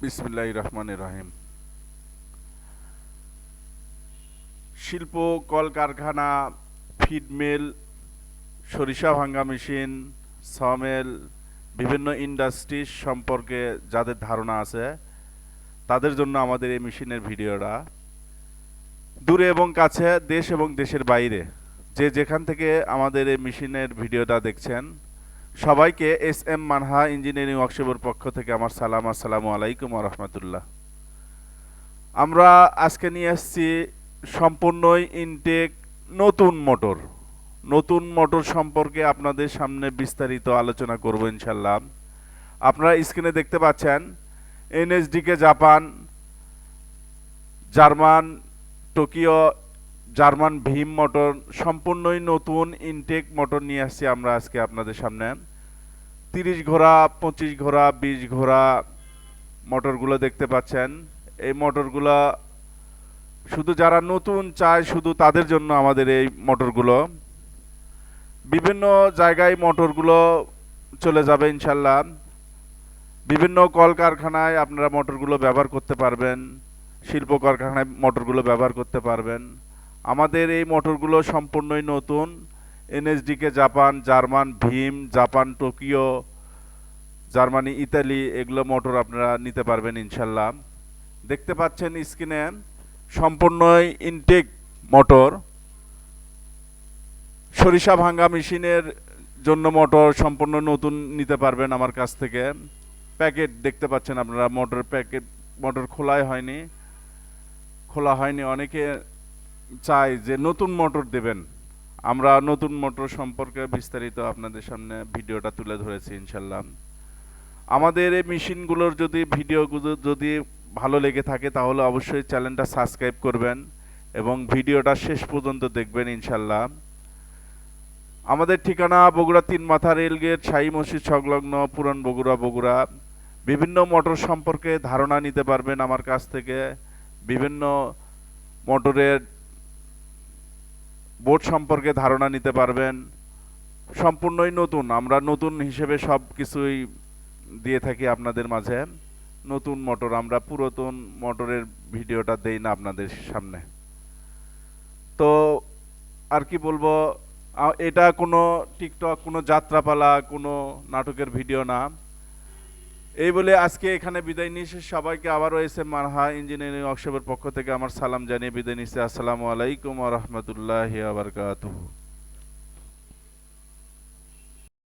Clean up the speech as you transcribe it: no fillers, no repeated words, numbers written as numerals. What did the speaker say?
বিসমিল্লাহির রহমানির রহিম। শিল্প, কলকারখানা, ফিড মিল, সরিষা ভাঙ্গা মেশিন, সমেল, বিভিন্ন ইন্ডাস্ট্রি সম্পর্কে যাদের ধারণা আছে তাদের জন্য আমাদের এই মেশিনের ভিডিওটা। দূরে এবং কাছে, দেশ এবং দেশের বাইরে যে যেখান থেকে আমাদের এই মেশিনের ভিডিওটা দেখছেন, সবাইকে এস এম মানহা ইঞ্জিনিয়ারিং ওয়ার্কশপের পক্ষ থেকে আমার সালাম। আসসালামু আলাইকুম ওয়া রাহমাতুল্লাহ। আমরা আজকে নিয়ে আসছি সম্পূর্ণই ইনটেক নতুন মোটর সম্পর্কে আপনাদের সামনে বিস্তারিত আলোচনা করব ইনশাল্লাহ। আপনারা স্ক্রিনে দেখতে পাচ্ছেন এনএসডিকে জাপান, জার্মান টোকিও, জার্মান ভীম মোটর, সম্পূর্ণই নতুন ইনটেক মোটর নিয়ে আসছি আমরা আজকে আপনাদের সামনে। 30 ঘোড়া, 25 ঘোড়া, 20 ঘোড়া মোটরগুলো দেখতে পাচ্ছেন। এই মোটরগুলো শুধু যারা নতুন চায় শুধু তাদের জন্য আমাদের এই মোটরগুলো। বিভিন্ন জায়গায় মোটরগুলো চলে যাবে ইনশাল্লাহ। বিভিন্ন কলকারখানায় আপনারা মোটরগুলো ব্যবহার করতে পারবেন, শিল্প কারখানায় মোটরগুলো ব্যবহার করতে পারবেন। আমাদের এই মোটরগুলো সম্পূর্ণই নতুন। এনএসডিকে জাপান, জার্মান ভীম, জাপান টোকিও, জার্মানি ইতালি, এগুলো মোটর আপনারা নিতে পারবেন ইনশাল্লাহ। দেখতে পাচ্ছেন স্ক্রিনে সম্পূর্ণই ইনটেক মোটর। সরিষা ভাঙ্গা মেশিনের জন্য মোটর সম্পূর্ণ নতুন নিতে পারবেন আমার কাছ থেকে। প্যাকেট দেখতে পাচ্ছেন আপনারা, মোটর প্যাকেট, মোটর খোলা হয়নি। অনেকে চায় যে নতুন মোটর দেবেন। আমরা নতুন মোটর সম্পর্কে বিস্তারিত আপনাদের সামনে ভিডিওটা তুলে ধরেছি ইনশাল্লাহ। আমাদের এই মেশিনগুলোর যদি ভিডিওগুলো যদি ভালো লেগে থাকে তাহলে অবশ্যই চ্যানেলটা সাবস্ক্রাইব করবেন এবং ভিডিওটা শেষ পর্যন্ত দেখবেন ইনশাল্লাহ। আমাদের ঠিকানা বগুড়া 3 মাথা রেলগেট, শাহী মসজিদ সংলগ্ন, পুরান বগুড়া। বিভিন্ন মোটর সম্পর্কে ধারণা নিতে পারবেন আমার কাছ থেকে। বিভিন্ন মোটরের বোর্ড সম্পর্কে ধারণা নিতে পারবেন। সম্পূর্ণই নতুন, আমরা নতুন হিসেবে সব কিছুই দিয়ে থাকি আপনাদের মাঝে। নতুন মোটর, আমরা পুরাতন মোটরের ভিডিওটা দেই না আপনাদের সামনে। তো আর কি বলবো, এটা কোনো টিকটক, কোনো যাত্রাপালা, কোনো নাটকের ভিডিও না। এই বলে আজকে এখানে বিদায় নিচ্ছি। সবাইকে আবারও এস এম মানহা ইঞ্জিনিয়ারিং ওয়ার্কশপের পক্ষ থেকে আমার সালাম জানিয়ে বিদায় নিচ্ছি। আসসালামু আলাইকুম ওয়া রাহমাতুল্লাহি ওয়া বারাকাতুহু।